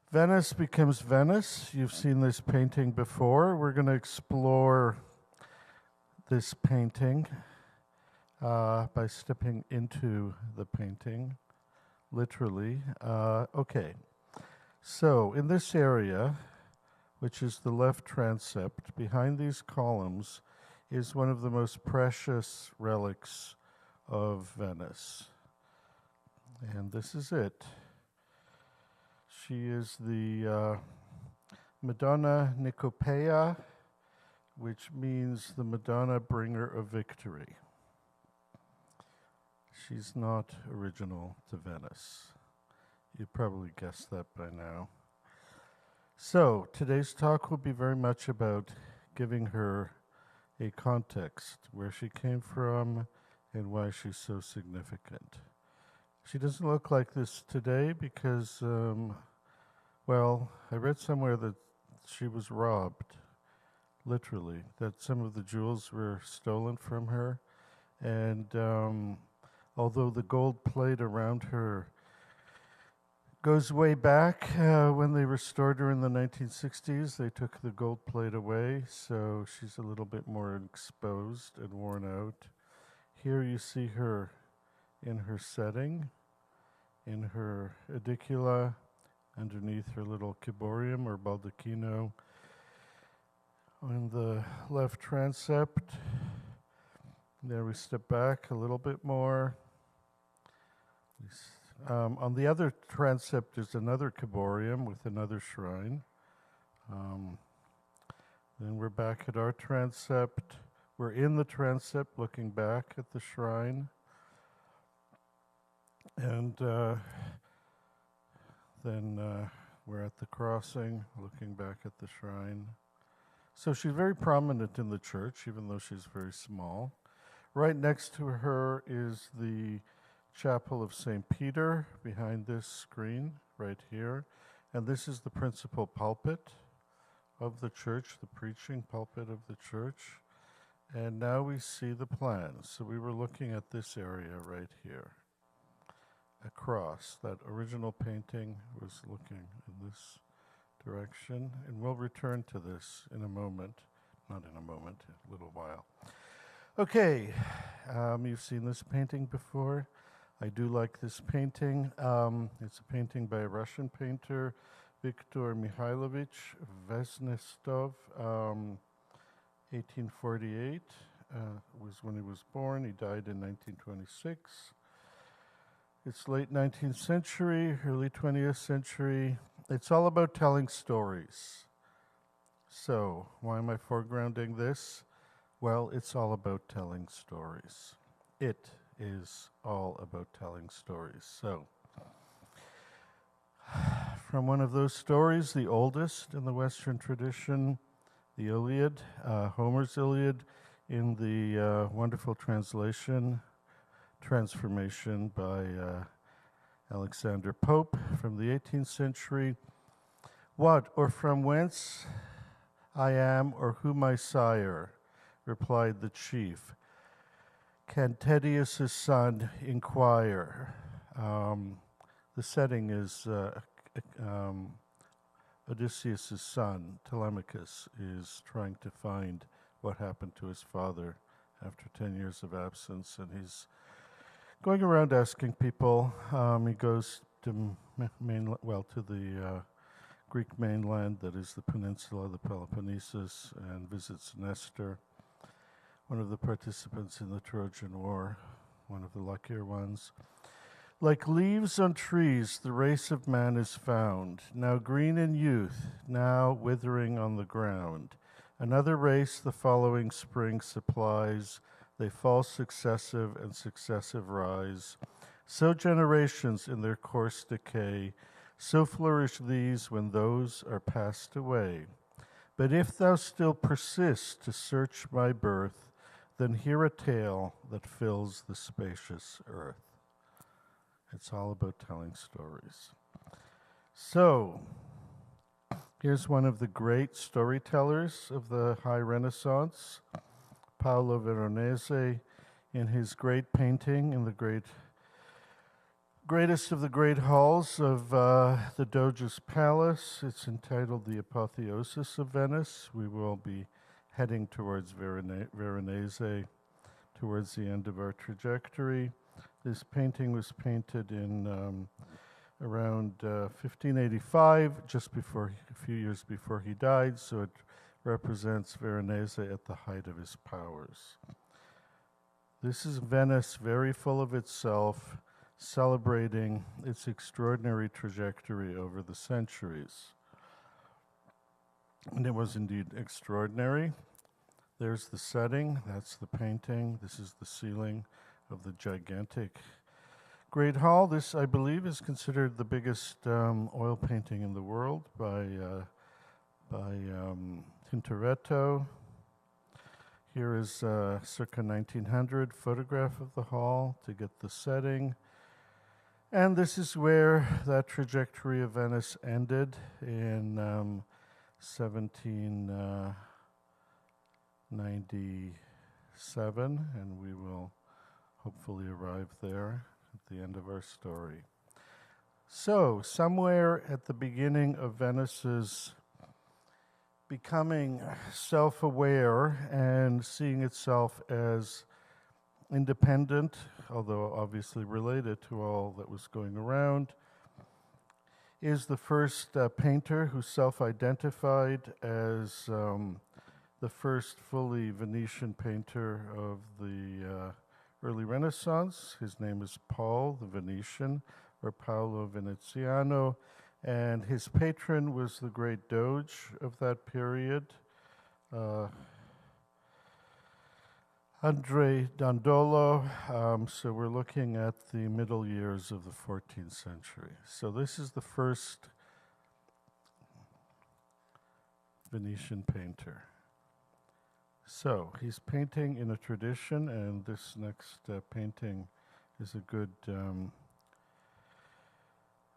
Venice becomes Venice. You've seen this painting before. We're going to explore this painting by stepping into the painting, literally. Okay, so in this area, which is the left transept, behind these columns is one of the most precious relics of Venice. And this is it. She is the Madonna Nicopeia, which means the Madonna bringer of victory. She's not original to Venice. You probably guessed that by now. So today's talk will be very much about giving her a context, where she came from and why she's so significant. She doesn't look like this today because, well, I read somewhere that she was robbed, literally, that some of the jewels were stolen from her. And although the gold plate around her goes way back, when they restored her in the 1960s, they took the gold plate away, so she's a little bit more exposed and worn out. Here you see her in her setting, in her edicula, underneath her little ciborium or baldacchino. On the left transept, there we step back a little bit more. On the other transept is another ciborium with another shrine. Then we're back at our transept. We're in the transept looking back at the shrine. And then we're at the crossing, looking back at the shrine. So she's very prominent in the church, even though she's very small. Right next to her is the Chapel of St. Peter behind this screen right here. And this is the principal pulpit of the church, the preaching pulpit of the church. And now we see the plans. So we were looking at this area right here. Across, that original painting was looking in this direction. And we'll return to this in a moment. Not in a moment, a little while. Okay, you've seen this painting before. I do like this painting. It's a painting by a Russian painter, Viktor Mikhailovich Vesnestov, 1848 was when he was born. He died in 1926. It's late 19th century, early 20th century. It's all about telling stories. So, why am I foregrounding this? Well, it's all about telling stories. It is all about telling stories. So, from one of those stories, the oldest in the Western tradition, the Iliad, Homer's Iliad, in the wonderful transformation by Alexander Pope from the 18th century. What or from whence I am or who my sire, replied the chief. Can Tedious' son inquire? The setting is Odysseus' son, Telemachus, is trying to find what happened to his father after 10 years of absence, and he's going around asking people. He goes to the Greek mainland, that is the peninsula, the Peloponnesus, and visits Nestor, one of the participants in the Trojan War, one of the luckier ones. Like leaves on trees, the race of man is found, now green in youth, now withering on the ground. Another race the following spring supplies, they fall successive and successive rise. So generations in their course decay, so flourish these when those are passed away. But if thou still persist to search my birth, then hear a tale that fills the spacious earth. It's all about telling stories. So, here's one of the great storytellers of the High Renaissance, Paolo Veronese, in his great painting, in the great greatest of the great halls of the Doge's palace. It's entitled The Apotheosis of Venice. We will be heading towards Veronese towards the end of our trajectory. This painting was painted in around 1585, just before, a few years before he died, so it represents Veronese at the height of his powers. This is Venice, very full of itself, celebrating its extraordinary trajectory over the centuries. And it was indeed extraordinary. There's the setting, that's the painting, this is the ceiling of the gigantic Great Hall. This, I believe, is considered the biggest oil painting in the world by Tintoretto. Here is circa 1900 photograph of the hall to get the setting. And this is where that trajectory of Venice ended in 1797, and we will hopefully arrive there at the end of our story. So, somewhere at the beginning of Venice's becoming self-aware and seeing itself as independent, although obviously related to all that was going around, is the first painter who self-identified as the first fully Venetian painter of the early Renaissance. His name is Paul the Venetian, or Paolo Veneziano, and his patron was the great Doge of that period, Andrea Dandolo. So we're looking at the middle years of the 14th century. So this is the first Venetian painter. So he's painting in a tradition, and this next painting is a good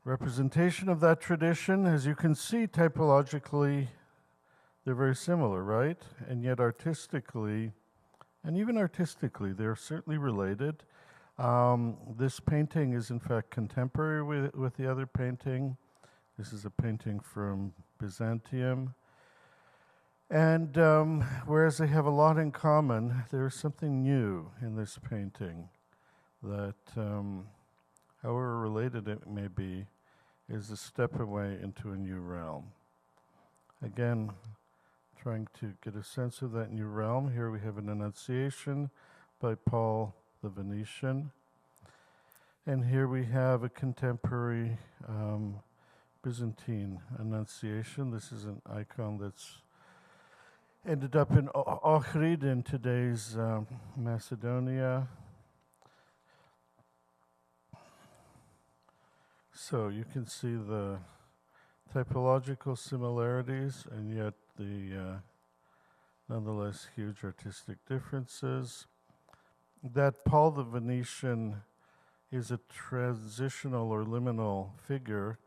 representation of that tradition. As you can see, typologically, they're very similar, right? And yet artistically, and even artistically, they're certainly related. This painting is in fact contemporary with the other painting. This is a painting from Byzantium. And whereas they have a lot in common, there is something new in this painting that, however related it may be, is a step away into a new realm. Again, trying to get a sense of that new realm. Here we have an Annunciation by Paul the Venetian. And here we have a contemporary Byzantine Annunciation. This is an icon that's ended up in Ohrid in today's Macedonia. So you can see the typological similarities and yet the nonetheless huge artistic differences. That Paul the Venetian is a transitional or liminal figure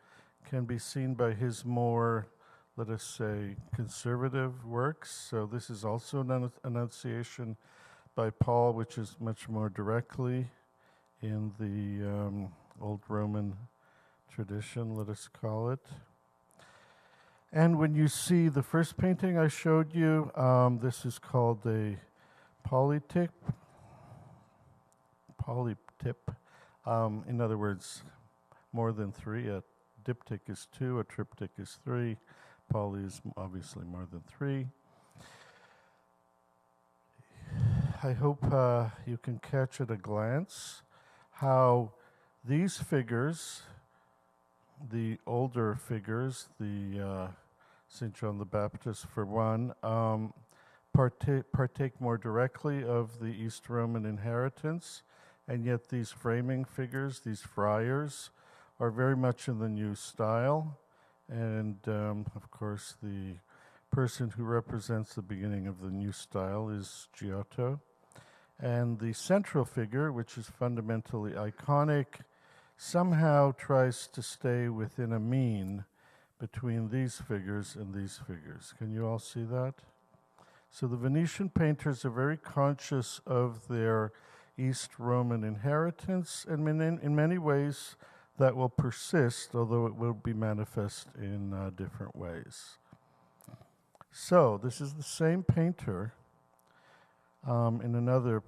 can be seen by his more, let us say, conservative works. So this is also an Annunciation by Paul, which is much more directly in the old Roman tradition, let us call it. And when you see the first painting I showed you, this is called a polytyp. In other words, more than three. A diptych is 2, a triptych is 3. Poly is obviously more than 3. I hope you can catch at a glance how these figures, the older figures, the St. John the Baptist for one, partake more directly of the East Roman inheritance, and yet these framing figures, these friars, are very much in the new style. And of course, the person who represents the beginning of the new style is Giotto. And the central figure, which is fundamentally iconic, somehow tries to stay within a mean between these figures and these figures. Can you all see that? So the Venetian painters are very conscious of their East Roman inheritance, and in many ways that will persist, although it will be manifest in different ways. So this is the same painter in another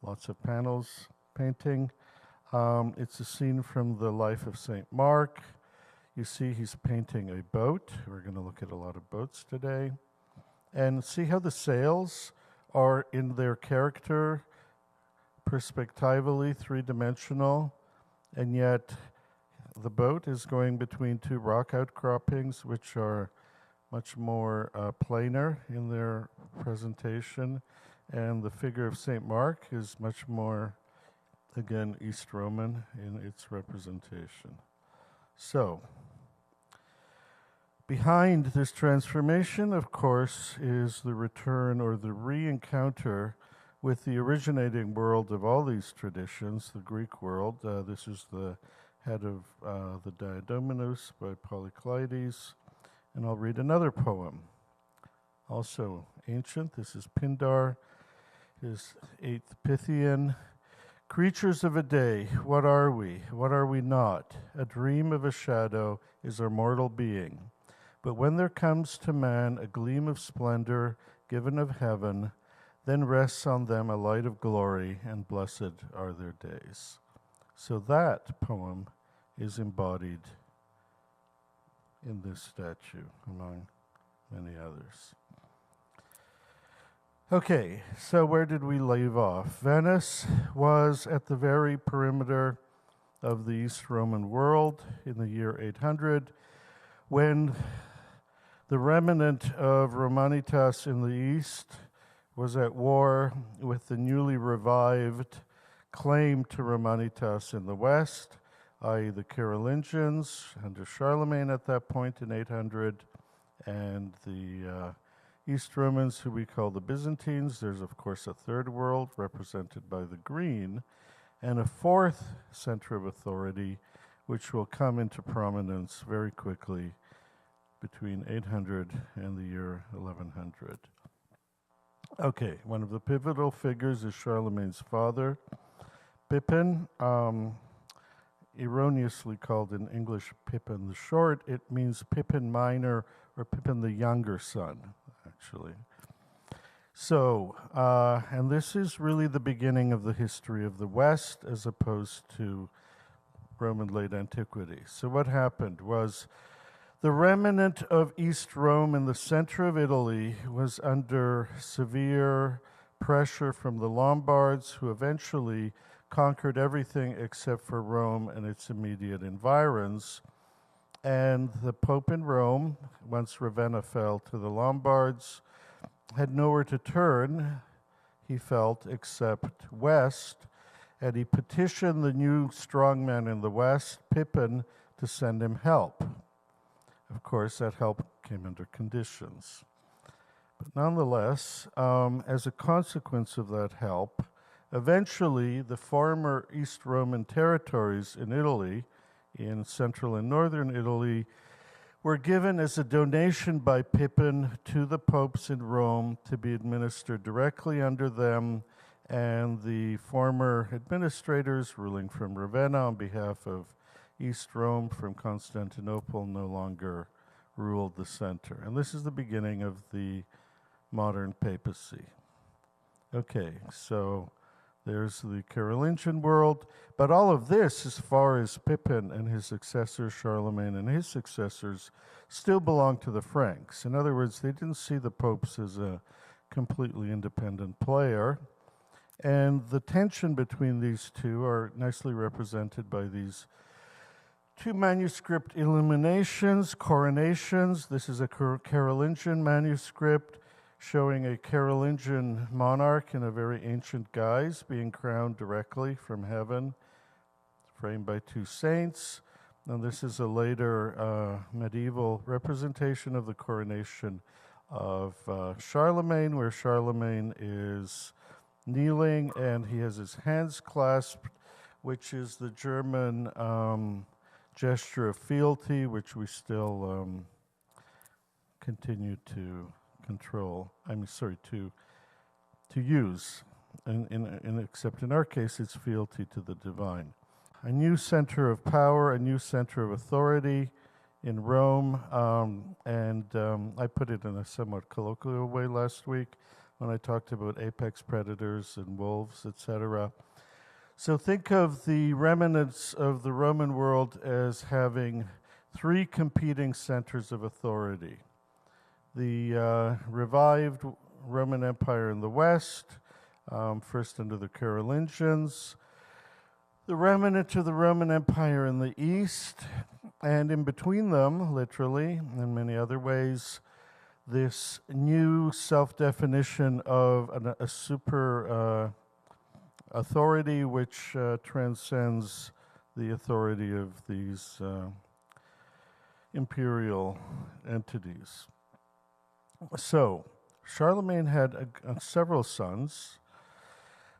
lots of panels painting. It's a scene from the life of St. Mark. You see he's painting a boat. We're going to look at a lot of boats today. And see how the sails are in their character, perspectively three-dimensional, and yet the boat is going between two rock outcroppings, which are much more planar in their presentation, and the figure of St. Mark is much more, again, East Roman in its representation. So, behind this transformation, of course, is the return or the re-encounter with the originating world of all these traditions, the Greek world. This is the head of the Diadominus by Polycleides. And I'll read another poem, also ancient. This is Pindar, his 8th Pythian. Creatures of a day, what are we? What are we not? A dream of a shadow is our mortal being. But when there comes to man a gleam of splendor given of heaven, then rests on them a light of glory, and blessed are their days. So that poem is embodied in this statue, among many others. Okay, so where did we leave off? Venice was at the very perimeter of the East Roman world in the year 800, when the remnant of Romanitas in the East was at war with the newly revived claim to Romanitas in the West, i.e. the Carolingians under Charlemagne at that point in 800, and the East Romans, who we call the Byzantines. There's, of course, a third world represented by the green, and a fourth center of authority, which will come into prominence very quickly between 800 and the year 1100. Okay, one of the pivotal figures is Charlemagne's father, Pippin. Erroneously called in English Pippin the Short. It means Pippin Minor or Pippin the younger son, actually. So, and this is really the beginning of the history of the West as opposed to Roman late antiquity. So what happened was the remnant of East Rome in the center of Italy was under severe pressure from the Lombards, who eventually conquered everything except for Rome and its immediate environs. And the Pope in Rome, once Ravenna fell to the Lombards, had nowhere to turn, he felt, except west, and he petitioned the new strongman in the west, Pippin, to send him help. Of course, that help came under conditions. But nonetheless, as a consequence of that help, eventually, the former East Roman territories in Italy, in central and northern Italy, were given as a donation by Pippin to the popes in Rome to be administered directly under them, and the former administrators ruling from Ravenna on behalf of East Rome from Constantinople no longer ruled the center. And this is the beginning of the modern papacy. Okay, so there's the Carolingian world, but all of this, as far as Pippin and his successor, Charlemagne, and his successors, still belong to the Franks. In other words, they didn't see the popes as a completely independent player, and the tension between these two are nicely represented by these two manuscript illuminations, coronations. This is a Carolingian manuscript showing a Carolingian monarch in a very ancient guise being crowned directly from heaven, framed by two saints. And this is a later medieval representation of the coronation of Charlemagne, where Charlemagne is kneeling and he has his hands clasped, which is the German gesture of fealty, which we still continue to to use except in our case, it's fealty to the divine. A new center of power, a new center of authority in Rome, I put it in a somewhat colloquial way last week when I talked about apex predators and wolves, etc. So think of the remnants of the Roman world as having three competing centers of authority. The revived Roman Empire in the West, first under the Carolingians, the remnant of the Roman Empire in the East, and in between them, literally, in many other ways, this new self-definition of a super authority which transcends the authority of these imperial entities. So, Charlemagne had several sons.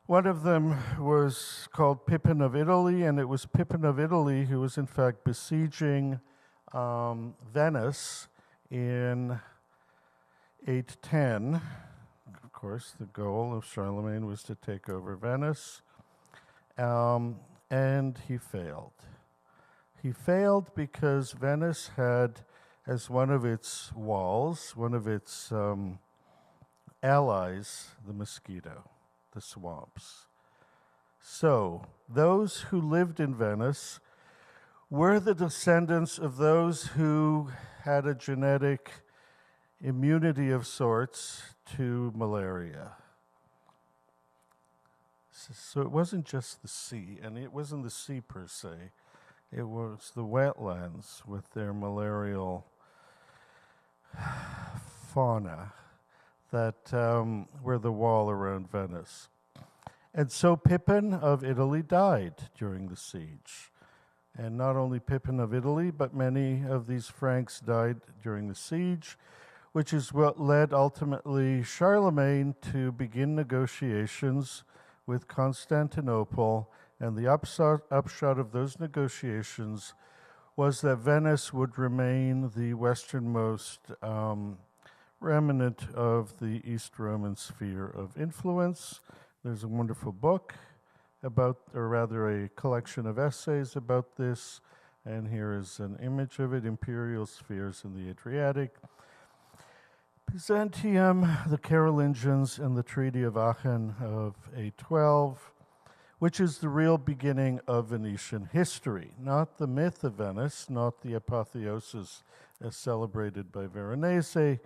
One of them was called Pippin of Italy, and it was Pippin of Italy who was in fact besieging Venice in 810. Of course, the goal of Charlemagne was to take over Venice, and he failed. He failed because Venice had, as one of its walls, one of its allies, the mosquito, the swamps. So, those who lived in Venice were the descendants of those who had a genetic immunity of sorts to malaria. So it wasn't just the sea, and it wasn't the sea per se. It was the wetlands with their malarial fauna that were the wall around Venice. And so Pippin of Italy died during the siege. And not only Pippin of Italy, but many of these Franks died during the siege, which is what led ultimately Charlemagne to begin negotiations with Constantinople. And the upshot of those negotiations was that Venice would remain the westernmost remnant of the East Roman sphere of influence. There's a wonderful book about, or rather a collection of essays about this, and here is an image of it, Imperial Spheres in the Adriatic. Byzantium, the Carolingians, and the Treaty of Aachen of 812, which is the real beginning of Venetian history, not the myth of Venice, not the apotheosis as celebrated by Veronese,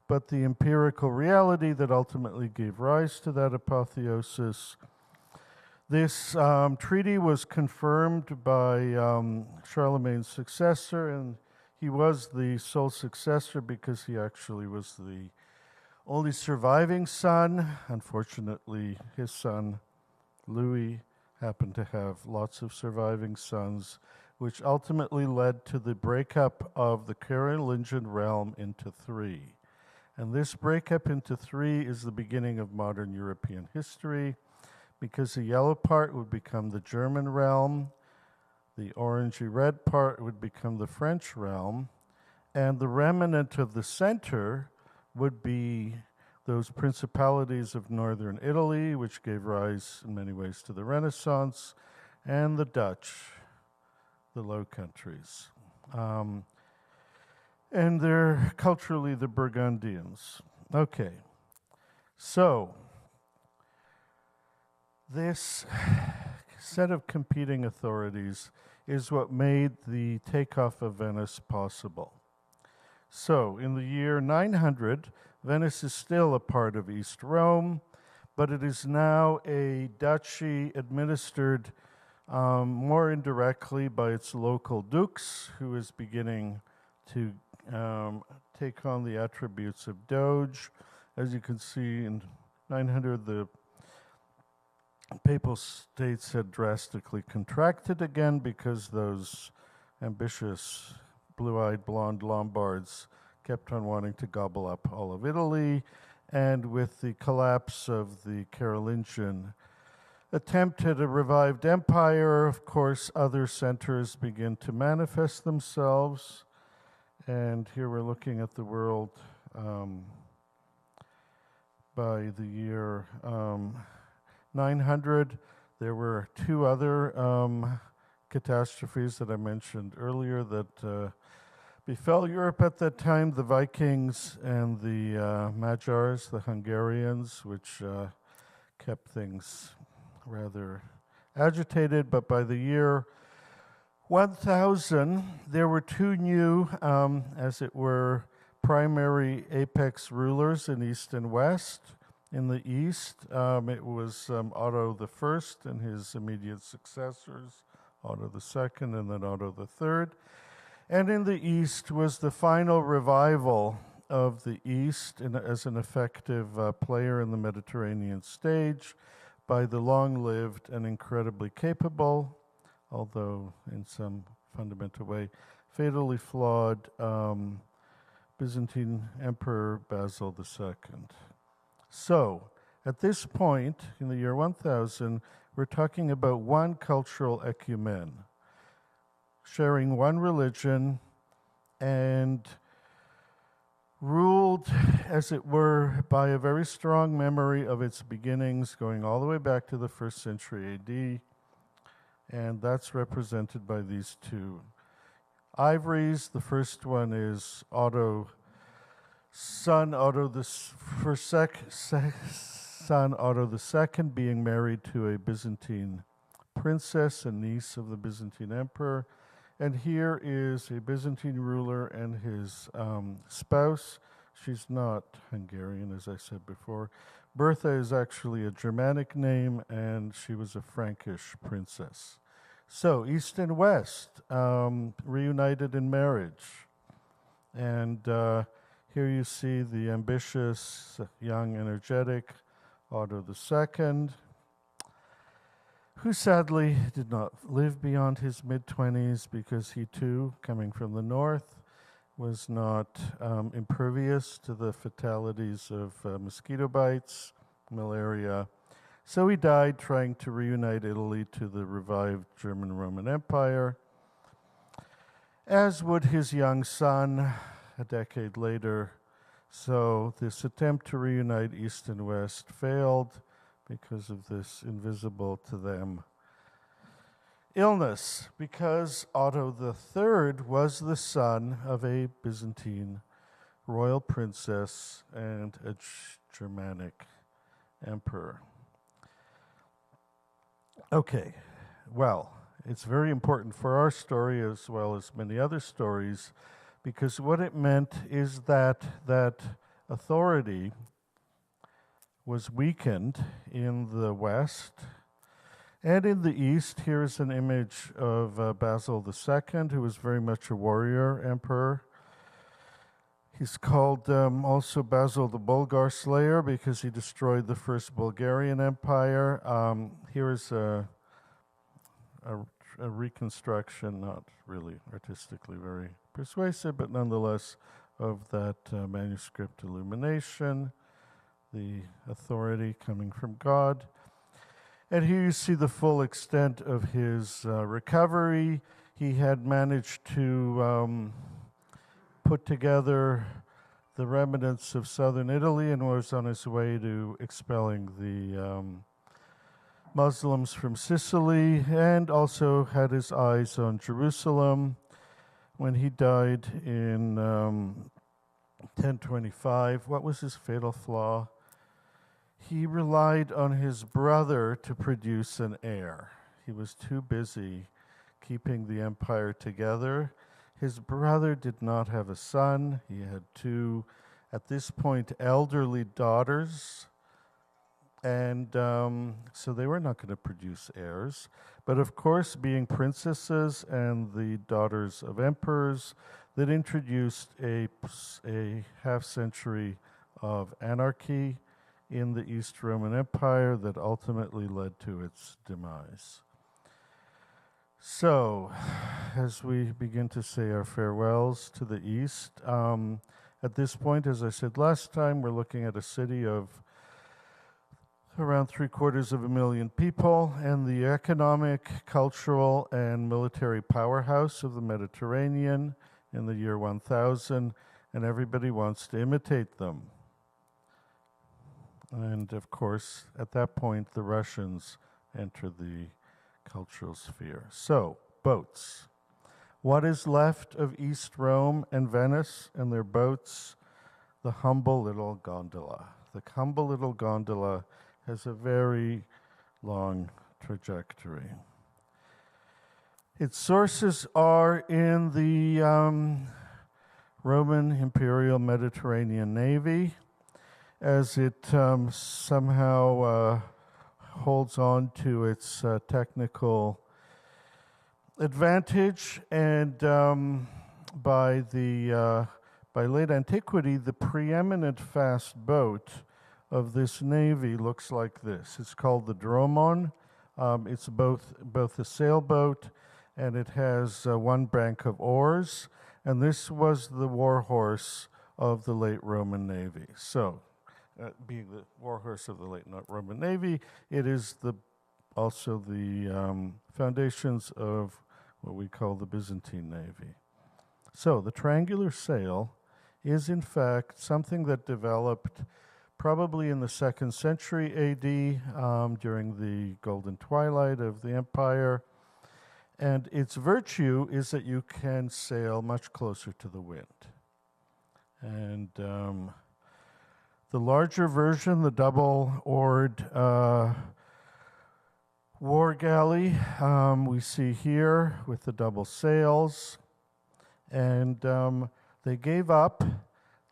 but the empirical reality that ultimately gave rise to that apotheosis. This treaty was confirmed by Charlemagne's successor, and he was the sole successor because he actually was the only surviving son. Unfortunately, his son, Louis, happened to have lots of surviving sons, which ultimately led to the breakup of the Carolingian realm into three. And this breakup into three is the beginning of modern European history, because the yellow part would become the German realm, the orangey-red part would become the French realm, and the remnant of the center would be those principalities of northern Italy, which gave rise in many ways to the Renaissance, and the Dutch, the Low Countries. And they're culturally the Burgundians. Okay, so this set of competing authorities is what made the takeoff of Venice possible. So, in the year 900, Venice is still a part of East Rome, but it is now a duchy administered more indirectly by its local dukes, who is beginning to take on the attributes of Doge. As you can see, in 900, the Papal States had drastically contracted again because those ambitious blue-eyed blonde Lombards kept on wanting to gobble up all of Italy. And with the collapse of the Carolingian attempt at a revived empire, of course, other centers begin to manifest themselves. And here we're looking at the world by the year 900, there were two other catastrophes that I mentioned earlier that befell Europe at that time, the Vikings and the Magyars, the Hungarians, which kept things rather agitated. But by the year 1000, there were two new, as it were, primary apex rulers in East and West. In the East, it was Otto I and his immediate successors, Otto II and then Otto III. And in the East was the final revival of the East as an effective player in the Mediterranean stage by the long-lived and incredibly capable, although in some fundamental way, fatally flawed Byzantine Emperor Basil II. So, at this point, in the year 1000, we're talking about one cultural ecumen, sharing one religion and ruled, as it were, by a very strong memory of its beginnings, going all the way back to the 1st century AD, and that's represented by these two ivories. The first one is Otto, son Otto II, being married to a Byzantine princess, a niece of the Byzantine emperor. And here is a Byzantine ruler and his spouse. She's not Hungarian, as I said before. Bertha is actually a Germanic name, and she was a Frankish princess. So, East and West, reunited in marriage. And here you see the ambitious, young, energetic Otto II, who sadly did not live beyond his mid-20s because he too, coming from the north, was not impervious to the fatalities of mosquito bites, malaria. So he died trying to reunite Italy to the revived German Roman Empire, as would his young son a decade later. So this attempt to reunite East and West failed because of this invisible to them illness, because Otto III was the son of a Byzantine royal princess and a Germanic emperor. Okay, well, it's very important for our story as well as many other stories, because what it meant is that authority was weakened in the West. And in the East, here's an image of Basil II, who was very much a warrior emperor. He's called also Basil the Bulgar Slayer because he destroyed the first Bulgarian Empire. Here is a reconstruction, not really artistically very persuasive, but nonetheless of that manuscript illumination, the authority coming from God. And here you see the full extent of his recovery. He had managed to put together the remnants of southern Italy and was on his way to expelling the Muslims from Sicily, and also had his eyes on Jerusalem. When he died in 1025, what was his fatal flaw? He relied on his brother to produce an heir. He was too busy keeping the empire together. His brother did not have a son. He had two, at this point, elderly daughters. And so they were not going to produce heirs. But of course, being princesses and the daughters of emperors, that introduced a half-century of anarchy in the East Roman Empire that ultimately led to its demise. So, as we begin to say our farewells to the East, at this point, as I said last time, we're looking at a city of around 750,000 people, and the economic, cultural, and military powerhouse of the Mediterranean in the year 1000, and everybody wants to imitate them. And of course, at that point, the Russians enter the cultural sphere. So, boats. What is left of East Rome and Venice and their boats? The humble little gondola. The humble little gondola has a very long trajectory. Its sources are in the Roman Imperial Mediterranean Navy, as it somehow holds on to its technical advantage, and by late antiquity, the preeminent fast boat of this navy looks like this. It's called the Dromon. It's both a sailboat, and it has one bank of oars, and this was the warhorse of the late Roman Navy. So, being the warhorse of the late Roman Navy, it is also the foundations of what we call the Byzantine Navy. So the triangular sail is in fact something that developed probably in the 2nd century AD during the golden twilight of the empire. And its virtue is that you can sail much closer to the wind. And the larger version, the double-oared war galley, we see here with the double sails. And they gave up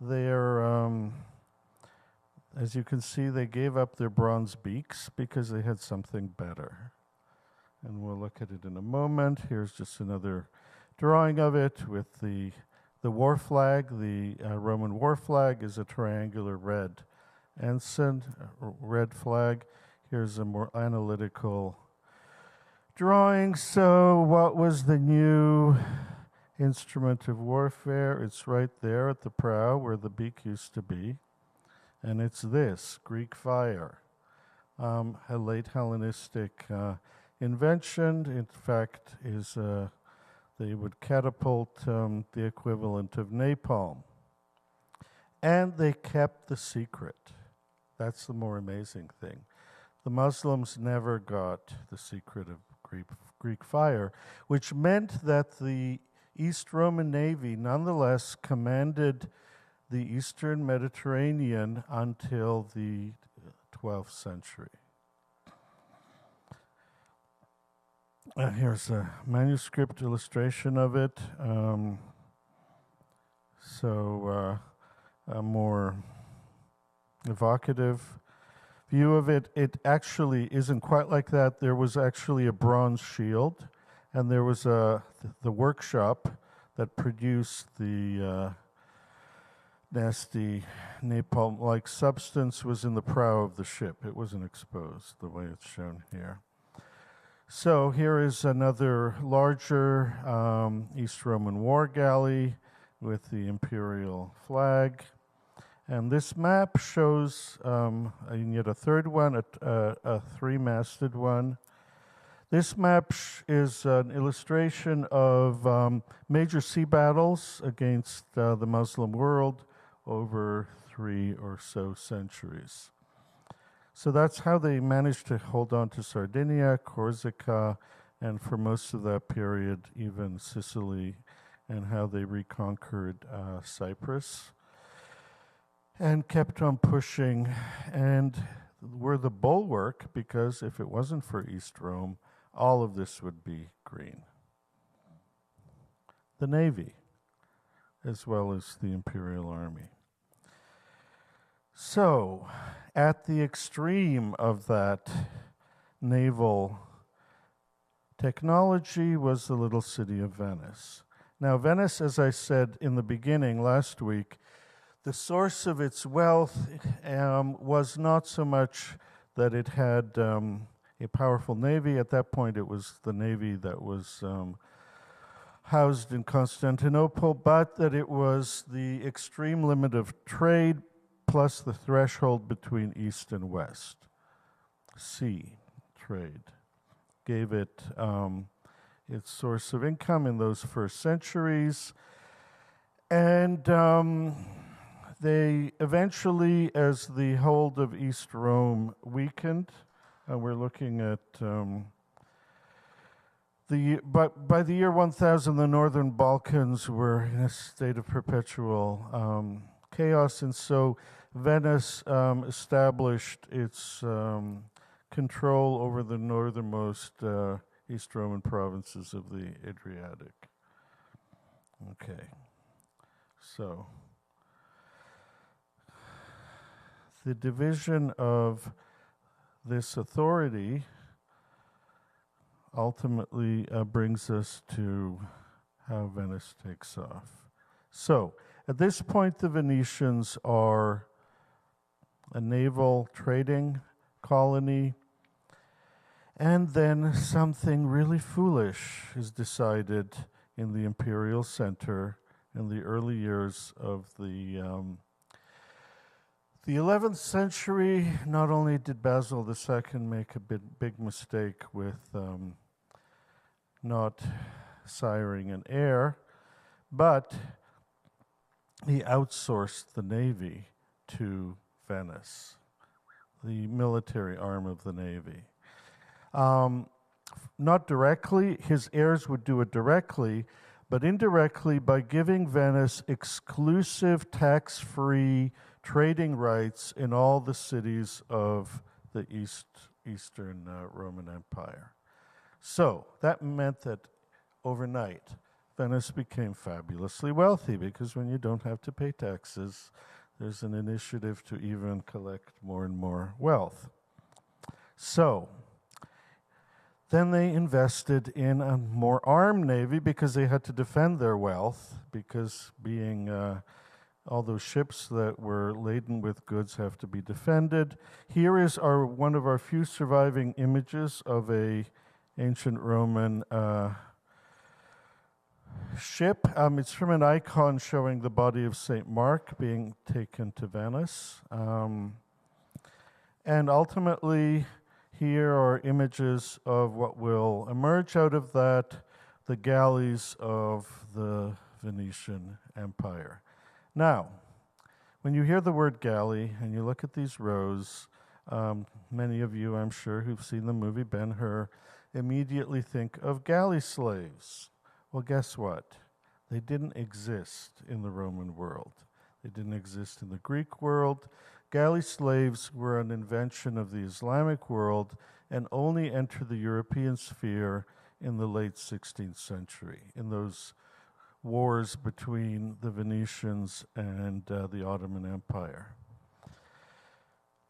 their, as you can see, they gave up their bronze beaks because they had something better. And we'll look at it in a moment. Here's just another drawing of it with the war flag. The Roman war flag is a triangular red ensign, red flag. Here's a more analytical drawing. So what was the new instrument of warfare? It's right there at the prow where the beak used to be. And it's this, Greek fire, a late Hellenistic invention. In fact, they would catapult the equivalent of napalm. And they kept the secret. That's the more amazing thing. The Muslims never got the secret of Greek fire, which meant that the East Roman Navy nonetheless commanded the Eastern Mediterranean until the 12th century. Here's a manuscript illustration of it. A more evocative view of it. It actually isn't quite like that. There was actually a bronze shield, and there was the workshop that produced the nasty napalm-like substance was in the prow of the ship. It wasn't exposed the way it's shown here. So here is another larger East Roman war galley with the imperial flag. And this map shows, and yet a third one, a three-masted one. This map is an illustration of major sea battles against the Muslim world over 3 or so centuries. So that's how they managed to hold on to Sardinia, Corsica, and for most of that period, even Sicily, and how they reconquered Cyprus and kept on pushing, and were the bulwark, because if it wasn't for East Rome, all of this would be green. The Navy, as well as the Imperial Army. So, at the extreme of that naval technology was the little city of Venice. Now, Venice, as I said in the beginning last week, the source of its wealth was not so much that it had a powerful navy. At that point, it was the navy that was housed in Constantinople, but that it was the extreme limit of trade plus the threshold between East and West. Sea trade gave it its source of income in those first centuries. And They eventually, as the hold of East Rome weakened, we're looking at but by the year 1000, the northern Balkans were in a state of perpetual chaos, and so Venice established its control over the northernmost East Roman provinces of the Adriatic. Okay, so the division of this authority ultimately brings us to how Venice takes off. So, at this point, the Venetians are a naval trading colony, and then something really foolish is decided in the imperial center in the early years of the 11th century. Not only did Basil II make a big mistake with not siring an heir, but he outsourced the navy to Venice, the military arm of the navy. Not directly, his heirs would do it directly, but indirectly by giving Venice exclusive tax-free trading rights in all the cities of the Eastern Roman Empire. So that meant that overnight, Venice became fabulously wealthy, because when you don't have to pay taxes, there's an initiative to even collect more and more wealth. So then they invested in a more armed navy because they had to defend their wealth, because being all those ships that were laden with goods have to be defended. Here is one of our few surviving images of a ancient Roman ship. It's from an icon showing the body of St. Mark being taken to Venice. And ultimately, here are images of what will emerge out of that, the galleys of the Venetian Empire. Now, when you hear the word galley and you look at these rows, many of you, I'm sure, who've seen the movie Ben-Hur, immediately think of galley slaves. Well, guess what? They didn't exist in the Roman world. They didn't exist in the Greek world. Galley slaves were an invention of the Islamic world and only entered the European sphere in the late 16th century, in those wars between the Venetians and the Ottoman Empire.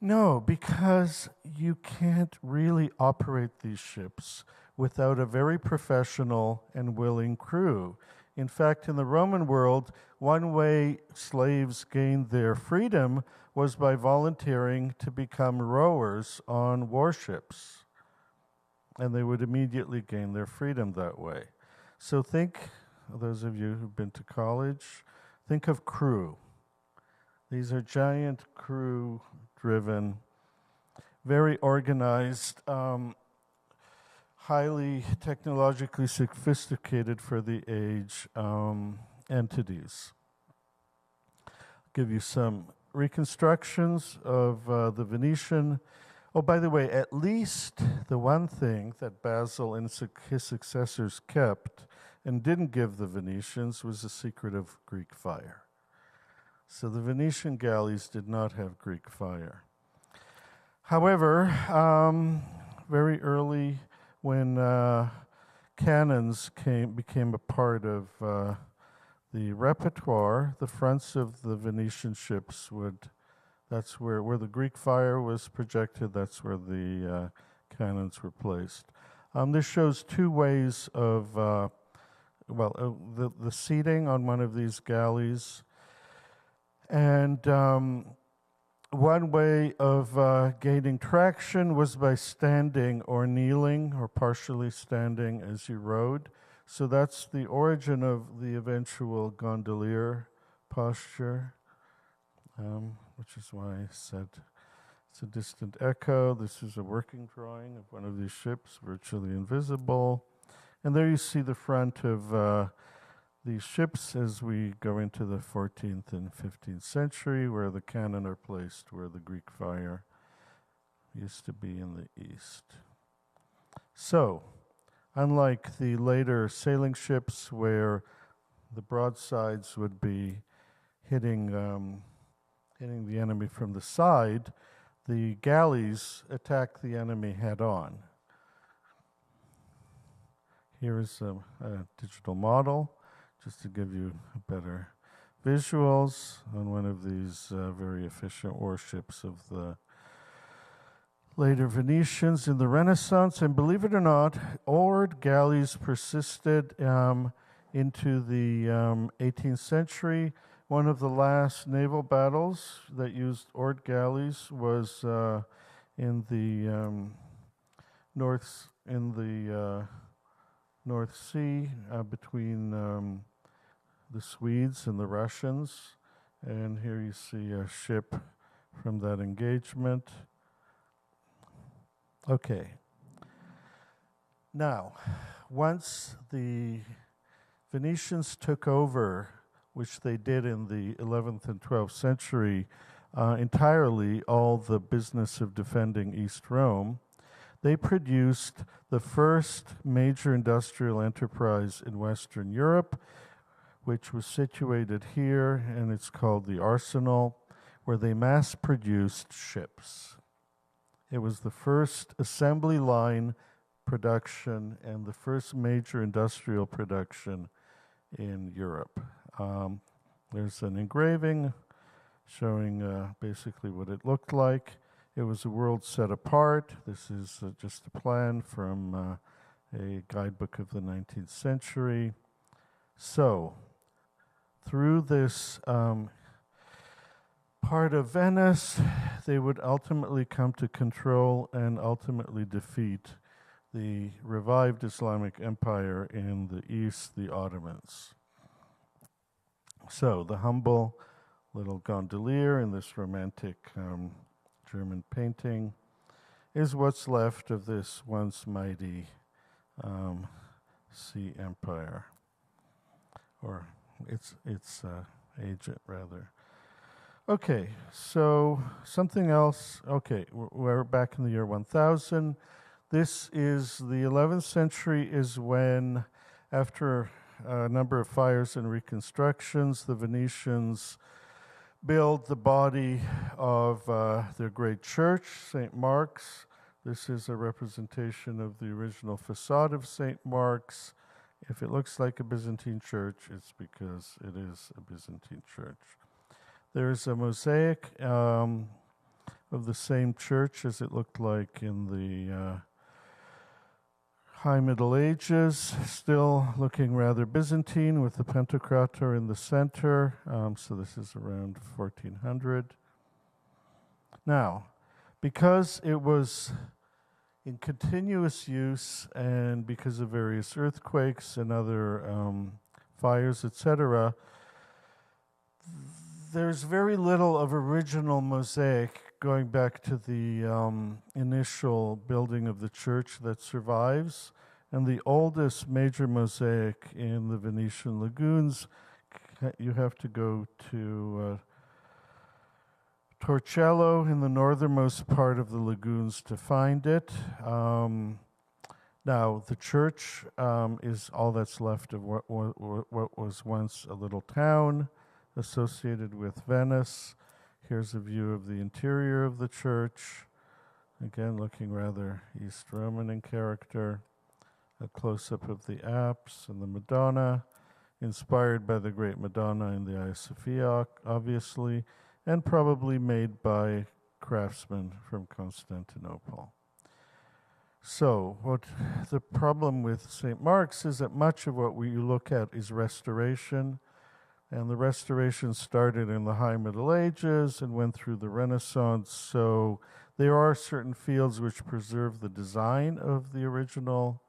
No, because you can't really operate these ships without a very professional and willing crew. In fact, in the Roman world, one way slaves gained their freedom was by volunteering to become rowers on warships. And they would immediately gain their freedom that way. So think, those of you who've been to college, think of crew. These are giant crew-driven, very organized, highly technologically sophisticated for the age entities. I'll give you some reconstructions of the Venetian. Oh, by the way, at least the one thing that Basil and his successors kept and didn't give the Venetians was the secret of Greek fire. So the Venetian galleys did not have Greek fire. However, very early, when cannons became a part of the repertoire, the fronts of the Venetian ships that's where the Greek fire was projected, that's where the cannons were placed. This shows two ways of, the seating on one of these galleys, and one way of gaining traction was by standing or kneeling or partially standing as you rowed. So that's the origin of the eventual gondolier posture, which is why I said it's a distant echo. This is a working drawing of one of these ships, virtually invisible. And there you see the front of these ships as we go into the 14th and 15th century, where the cannon are placed, where the Greek fire used to be in the east. So, unlike the later sailing ships where the broadsides would be hitting the enemy from the side, the galleys attack the enemy head on. Here is a digital model, just to give you better visuals on one of these very efficient warships of the later Venetians in the Renaissance. And believe it or not, oared galleys persisted into the 18th century. One of the last naval battles that used oared galleys was in the North Sea between the Swedes and the Russians. And here you see a ship from that engagement. Okay. Now, once the Venetians took over, which they did in the 11th and 12th century, entirely all the business of defending East Rome, they produced the first major industrial enterprise in Western Europe, which was situated here, and it's called the Arsenal, where they mass-produced ships. It was the first assembly line production and the first major industrial production in Europe. There's an engraving showing basically what it looked like. It was a world set apart. This is just a plan from a guidebook of the 19th century. So, through this part of Venice, they would ultimately come to control and ultimately defeat the revived Islamic Empire in the east, the Ottomans. So, the humble little gondolier in this romantic German painting is what's left of this once mighty sea empire, or its agent, rather. Okay, so something else. Okay, we're back in the year 1000. This is the 11th century is when, after a number of fires and reconstructions, the Venetians build the body of their great church, St. Mark's. This is a representation of the original facade of St. Mark's. If it looks like a Byzantine church, it's because it is a Byzantine church. There's a mosaic of the same church as it looked like in the High Middle Ages, still looking rather Byzantine with the Pantocrator in the center. So this is around 1400. Now, because it was in continuous use and because of various earthquakes and other fires, etc., there's very little of original mosaic going back to the initial building of the church that survives. And the oldest major mosaic in the Venetian lagoons, you have to go to Torcello in the northernmost part of the lagoons to find it. Now, the church is all that's left of what was once a little town associated with Venice. Here's a view of the interior of the church. Again, looking rather East Roman in character. A close-up of the apse and the Madonna, inspired by the great Madonna in the Hagia Sophia, obviously, and probably made by craftsmen from Constantinople. So, what the problem with St. Mark's is that much of what we look at is restoration. And the restoration started in the High Middle Ages and went through the Renaissance. So there are certain fields which preserve the design of the original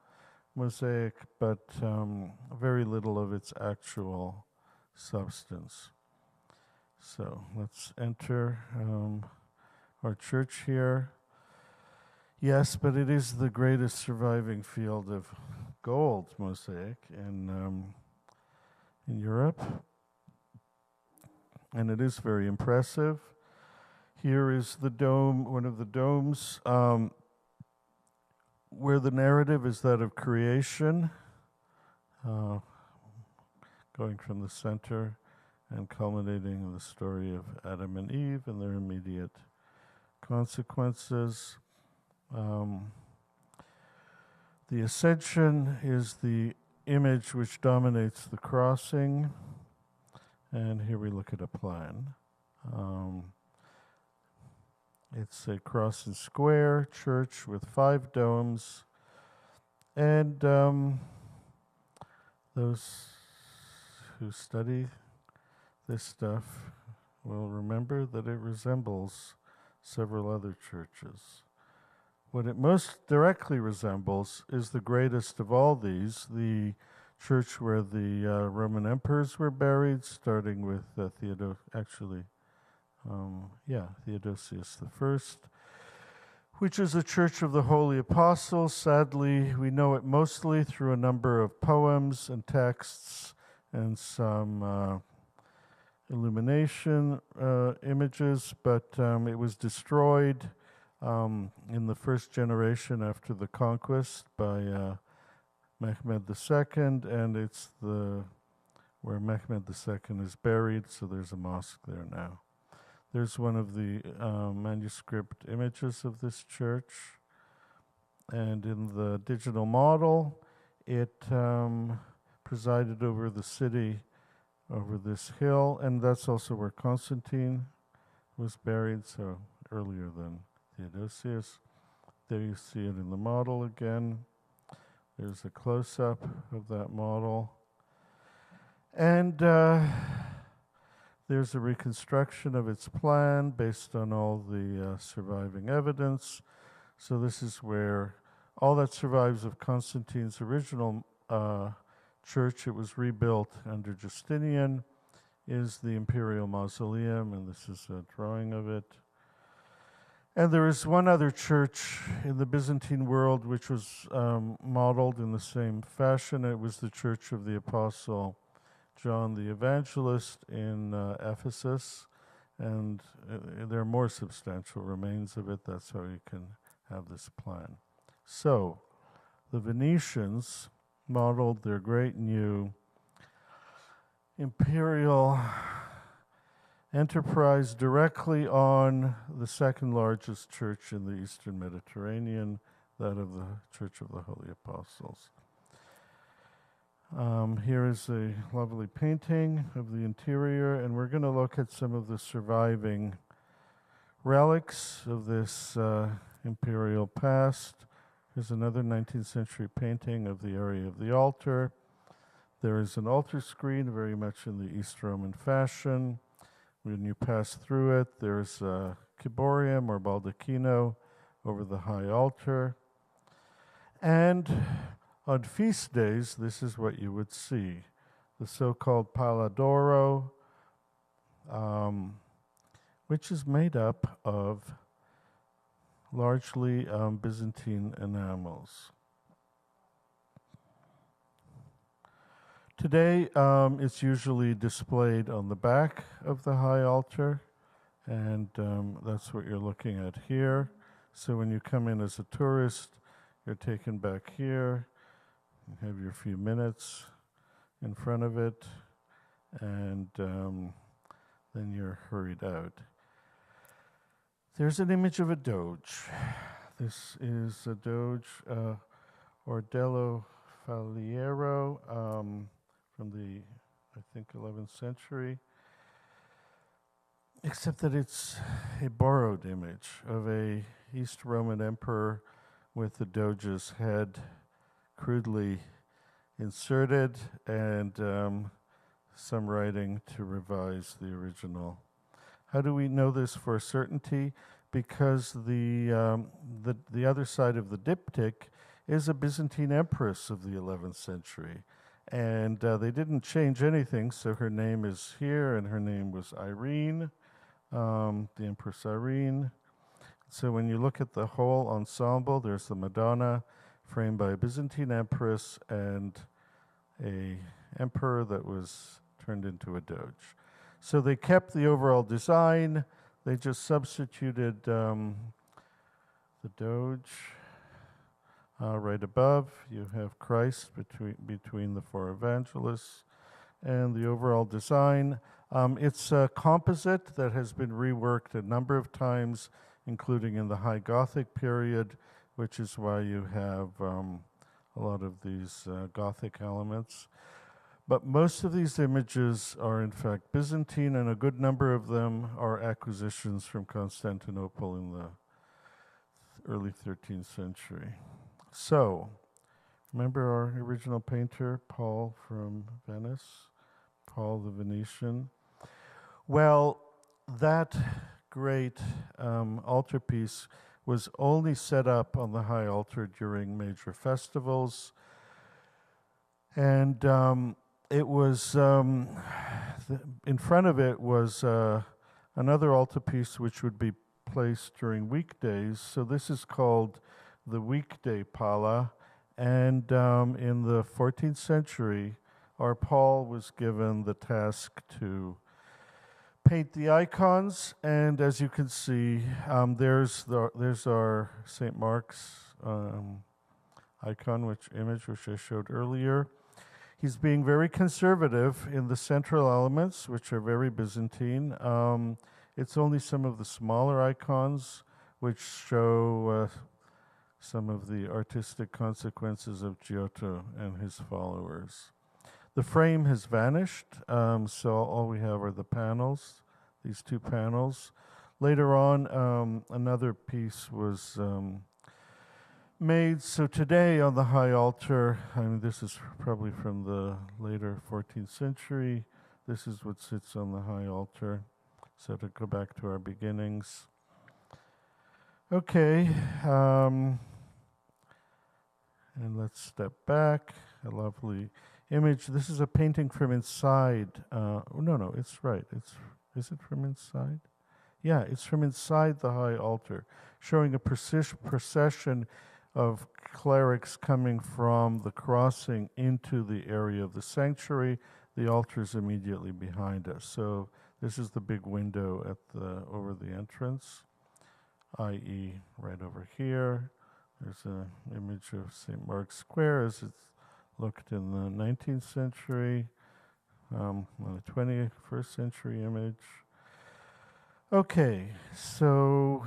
mosaic, but very little of its actual substance. So let's enter our church here. Yes, but it is the greatest surviving field of gold mosaic, and in Europe. And it is very impressive. Here is the dome, one of the domes, where the narrative is that of creation, going from the center and culminating in the story of Adam and Eve and their immediate consequences. The ascension is the image which dominates the crossing. And here we look at a plan. It's a cross and square church with 5 domes. And those who study this stuff will remember that it resembles several other churches. What it most directly resembles is the greatest of all these, the church where the Roman emperors were buried, starting with Theodosius I, which is a church of the Holy Apostles. Sadly, we know it mostly through a number of poems and texts and some illumination images, but it was destroyed in the first generation after the conquest by Mehmed II, and it's where Mehmed II is buried, so there's a mosque there now. There's one of the manuscript images of this church, and in the digital model, it presided over the city, over this hill, and that's also where Constantine was buried, so earlier than Theodosius. There you see it in the model again. There's a close-up of that model. And there's a reconstruction of its plan based on all the surviving evidence. So this is where all that survives of Constantine's original church. It was rebuilt under Justinian, is the imperial mausoleum, and this is a drawing of it. And there is one other church in the Byzantine world which was modeled in the same fashion. It was the church of the Apostle John the Evangelist in Ephesus, and there are more substantial remains of it. That's how you can have this plan. So, the Venetians modeled their great new imperial enterprise directly on the second largest church in the Eastern Mediterranean, that of the Church of the Holy Apostles. Here is a lovely painting of the interior, and we're going to look at some of the surviving relics of this imperial past. Here's another 19th century painting of the area of the altar. There is an altar screen, very much in the East Roman fashion. When you pass through it, there's a ciborium or baldacchino over the high altar. And on feast days, this is what you would see. The so-called pala d'oro, which is made up of largely Byzantine enamels. Today, it's usually displayed on the back of the high altar, and that's what you're looking at here. So when you come in as a tourist, you're taken back here, you have your few minutes in front of it, and then you're hurried out. There's an image of a doge. This is a doge, Ordello Faliero, from the, I think, 11th century, except that it's a borrowed image of a East Roman emperor with the doge's head crudely inserted and some writing to revise the original. How do we know this for certainty? Because the other side of the diptych is a Byzantine empress of the 11th century. And they didn't change anything, so her name is here, and her name was Irene, the Empress Irene. So when you look at the whole ensemble, there's the Madonna framed by a Byzantine empress and a emperor that was turned into a doge. So they kept the overall design. They just substituted the doge. Right above, you have Christ between the four evangelists, and the overall design. It's a composite that has been reworked a number of times, including in the High Gothic period, which is why you have a lot of these Gothic elements. But most of these images are in fact Byzantine, and a good number of them are acquisitions from Constantinople in the early 13th century. So, remember our original painter, Paul from Venice, Paul the Venetian? Well, that great altarpiece was only set up on the high altar during major festivals, and it was, in front of it was another altarpiece which would be placed during weekdays. So this is called the weekday pala, and in the 14th century, our Paul was given the task to paint the icons, and as you can see, there's our St. Mark's icon, image which I showed earlier. He's being very conservative in the central elements, which are very Byzantine. It's only some of the smaller icons which show some of the artistic consequences of Giotto and his followers. The frame has vanished, so all we have are the panels, these two panels. Later on, another piece was made. So today on the high altar, this is probably from the later 14th century. This is what sits on the high altar. So to go back to our beginnings. Okay, and let's step back. A lovely image. This is a painting from inside. No, it's right. Is it from inside? Yeah, it's from inside the high altar, showing a procession of clerics coming from the crossing into the area of the sanctuary. The altar is immediately behind us. So this is the big window over the entrance, i.e. right over here. There's an image of St. Mark's Square as it's looked in the 19th century, the 21st century image. Okay, so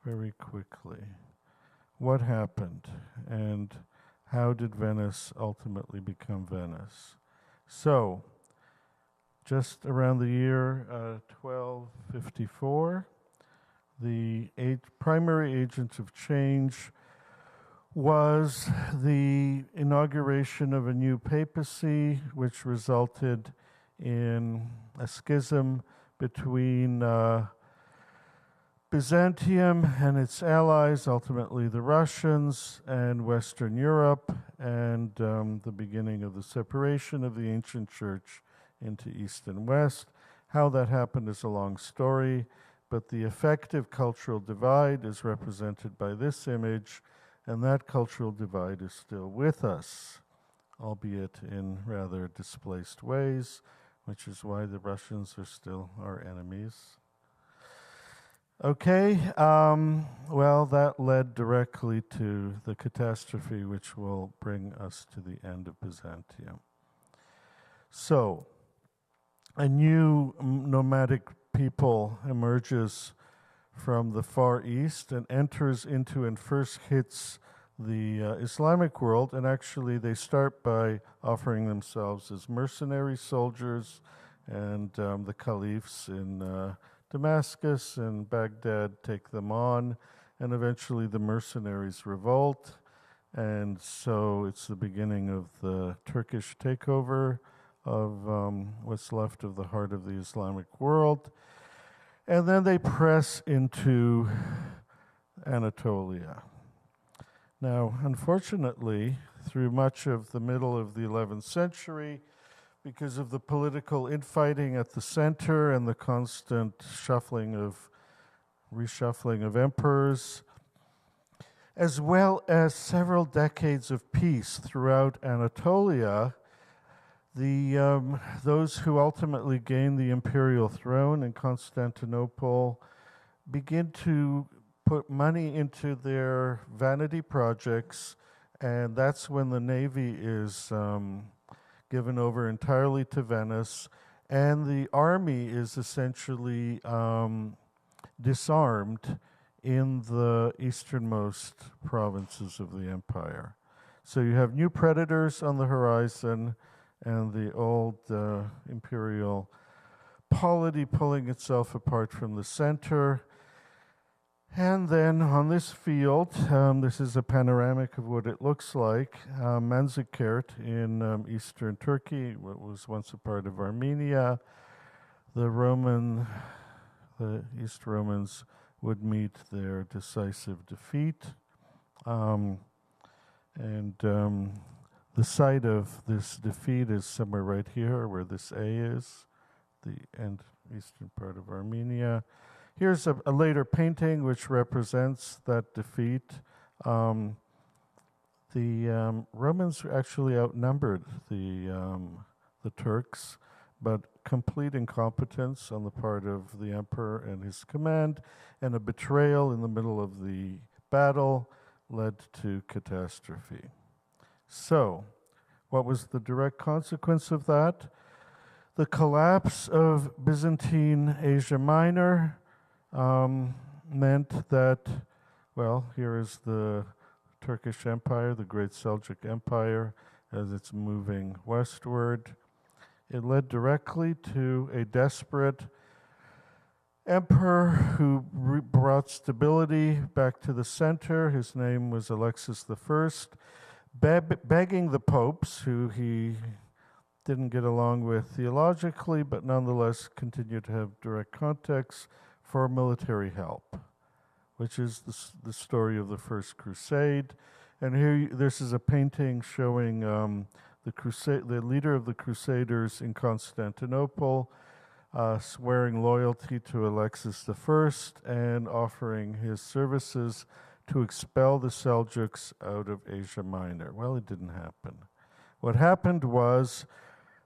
very quickly, what happened and how did Venice ultimately become Venice? So, just around the year 1254, the primary agent of change was the inauguration of a new papacy, which resulted in a schism between Byzantium and its allies, ultimately the Russians, and Western Europe, and the beginning of the separation of the ancient church into East and West. How that happened is a long story, but the effective cultural divide is represented by this image, and that cultural divide is still with us, albeit in rather displaced ways, which is why the Russians are still our enemies. Okay, well, that led directly to the catastrophe which will bring us to the end of Byzantium. So, a new nomadic people emerges from the Far East and enters into and first hits the Islamic world, and actually they start by offering themselves as mercenary soldiers, and the caliphs in Damascus and Baghdad take them on, and eventually the mercenaries revolt, and so it's the beginning of the Turkish takeover of what's left of the heart of the Islamic world. And then they press into Anatolia. Now, unfortunately, through much of the middle of the 11th century, because of the political infighting at the center and the constant reshuffling of emperors, as well as several decades of peace throughout Anatolia. Those who ultimately gained the imperial throne in Constantinople begin to put money into their vanity projects, and that's when the navy is given over entirely to Venice, and the army is essentially disarmed in the easternmost provinces of the empire. So you have new predators on the horizon, and the old imperial polity pulling itself apart from the center. And then on this field, this is a panoramic of what it looks like. Manzikert in eastern Turkey, what was once a part of Armenia. The East Romans would meet their decisive defeat. The site of this defeat is somewhere right here where this A is, the eastern part of Armenia. Here's a later painting which represents that defeat. The Romans actually outnumbered the Turks, but complete incompetence on the part of the emperor and his command, and a betrayal in the middle of the battle led to catastrophe. So, what was the direct consequence of that? The collapse of Byzantine Asia Minor meant that, well, here is the Turkish Empire, the Great Seljuk Empire, as it's moving westward. It led directly to a desperate emperor who brought stability back to the center. His name was Alexis I, begging the popes, who he didn't get along with theologically, but nonetheless continued to have direct contacts, for military help, which is the story of the First Crusade. And here, this is a painting showing the leader of the Crusaders in Constantinople, swearing loyalty to Alexis I and offering his services to expel the Seljuks out of Asia Minor. Well, it didn't happen. What happened was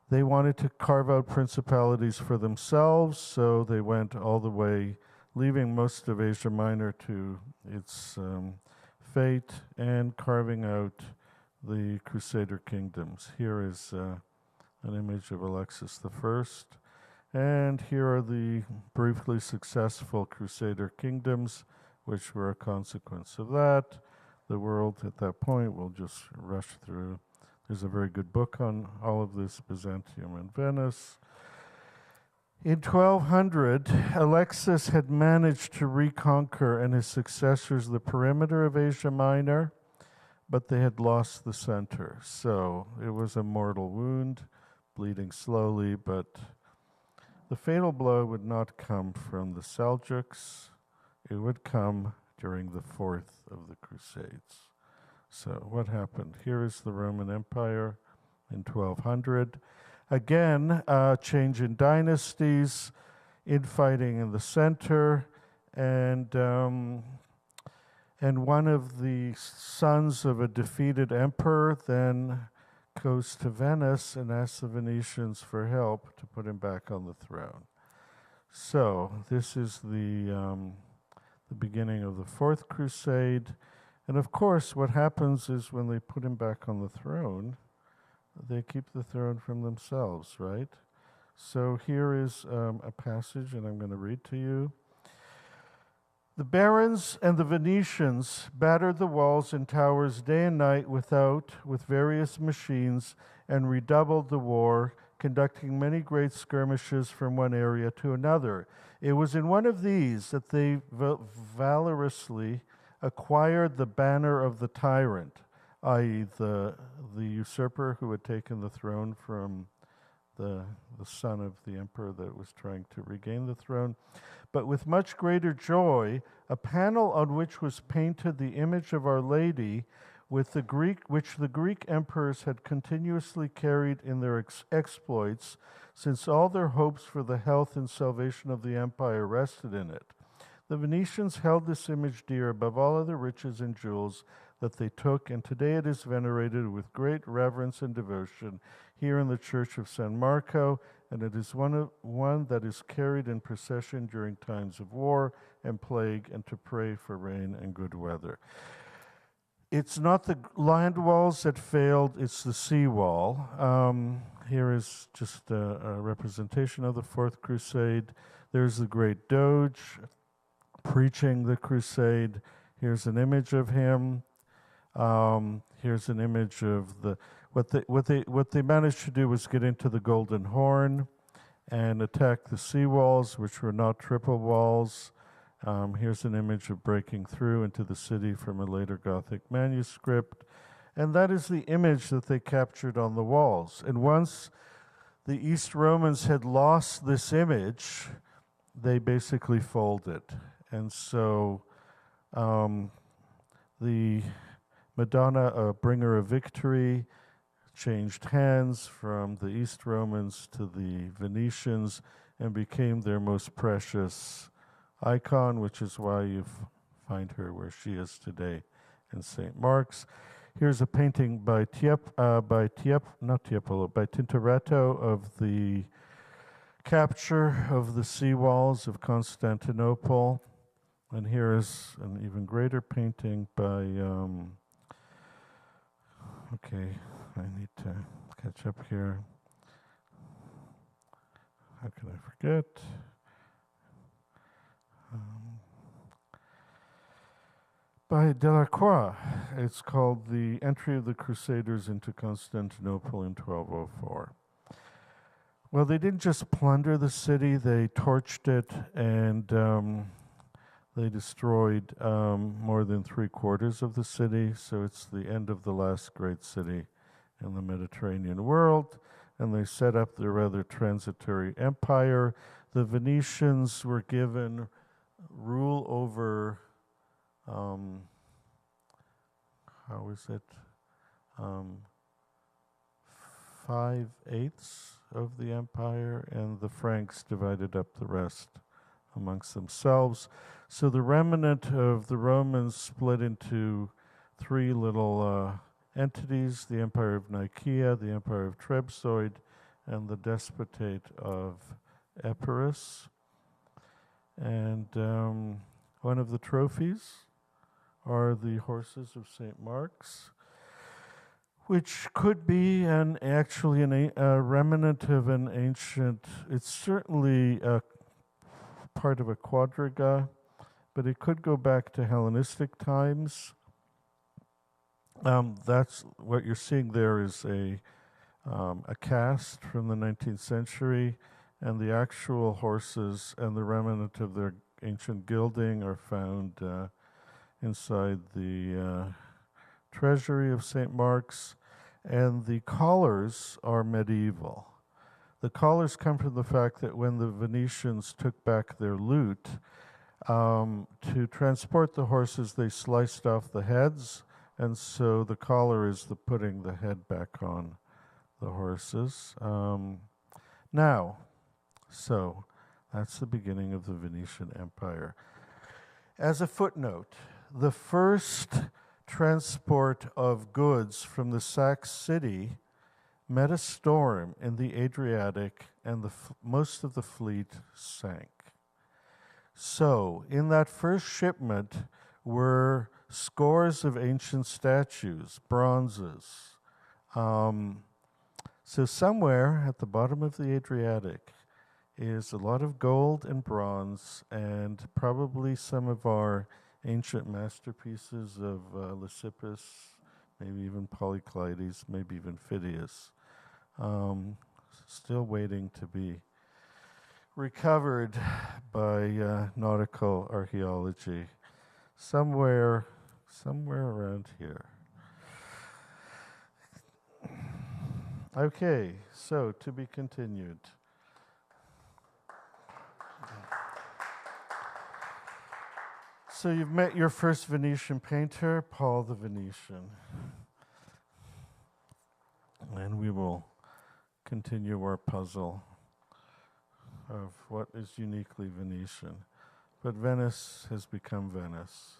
they wanted to carve out principalities for themselves, so they went all the way, leaving most of Asia Minor to its fate and carving out the Crusader kingdoms. Here is an image of Alexis I, and here are the briefly successful Crusader kingdoms, which were a consequence of that. The world at that point will just rush through. There's a very good book on all of this, Byzantium and Venice. In 1200, Alexis had managed to reconquer, and his successors, the perimeter of Asia Minor, but they had lost the center. So it was a mortal wound, bleeding slowly, but the fatal blow would not come from the Seljuks. It would come during the fourth of the Crusades. So what happened? Here is the Roman Empire in 1200. Again, change in dynasties, infighting in the center, and one of the sons of a defeated emperor then goes to Venice and asks the Venetians for help to put him back on the throne. So this is the beginning of the Fourth Crusade. And of course, what happens is when they put him back on the throne, they keep the throne from themselves, right? So here is a passage, and I'm going to read to you. The barons and the Venetians battered the walls and towers day and night without with various machines and redoubled the war, conducting many great skirmishes from one area to another. It was in one of these that they valorously acquired the banner of the tyrant, i.e. the usurper who had taken the throne from the son of the emperor that was trying to regain the throne. But with much greater joy, a panel on which was painted the image of Our Lady, which the Greek emperors had continuously carried in their exploits, since all their hopes for the health and salvation of the empire rested in it. The Venetians held this image dear above all other riches and jewels that they took, and today it is venerated with great reverence and devotion here in the Church of San Marco, and it is one that is carried in procession during times of war and plague, and to pray for rain and good weather. It's not the land walls that failed, it's the sea wall. Here is just a representation of the Fourth Crusade. There's the great Doge preaching the crusade. Here's an image of him. Here's an image of what they managed to do was get into the Golden Horn and attack the sea walls, which were not triple walls. Here's an image of breaking through into the city from a later Gothic manuscript. And that is the image that they captured on the walls. And once the East Romans had lost this image, they basically folded. And so the Madonna, a bringer of victory, changed hands from the East Romans to the Venetians and became their most precious icon, which is why you find her where she is today in St. Mark's. Here's a painting by Tintoretto of the capture of the sea walls of Constantinople. And here is an even greater painting by, okay, I need to catch up here. How can I forget? By Delacroix. It's called The Entry of the Crusaders into Constantinople in 1204. Well, they didn't just plunder the city, they torched it, and they destroyed more than 3/4 of the city, so it's the end of the last great city in the Mediterranean world, and they set up their rather transitory empire. The Venetians were given rule over, how is it, 5/8 of the empire, and the Franks divided up the rest amongst themselves. So the remnant of the Romans split into 3 little entities, the Empire of Nicaea, the Empire of Trebizond, and the Despotate of Epirus. And one of the trophies are the horses of St. Mark's, which could be actually a remnant of an ancient, it's certainly a part of a quadriga, but it could go back to Hellenistic times. That's what you're seeing there is a cast from the 19th century, and the actual horses and the remnant of their ancient gilding are found inside the treasury of St. Mark's, and the collars are medieval. The collars come from the fact that when the Venetians took back their loot, to transport the horses, they sliced off the heads, and so the collar is the putting the head back on the horses. So that's the beginning of the Venetian Empire. As a footnote, the first transport of goods from the Saxe city met a storm in the Adriatic, and most of the fleet sank. So, in that first shipment were scores of ancient statues, bronzes. So somewhere at the bottom of the Adriatic is a lot of gold and bronze, and probably some of our ancient masterpieces of Lysippus, maybe even Polykleides, maybe even Phidias, still waiting to be recovered by nautical archaeology somewhere around here. Okay, so to be continued. So you've met your first Venetian painter, Paul the Venetian. And we will continue our puzzle of what is uniquely Venetian. But Venice has become Venice.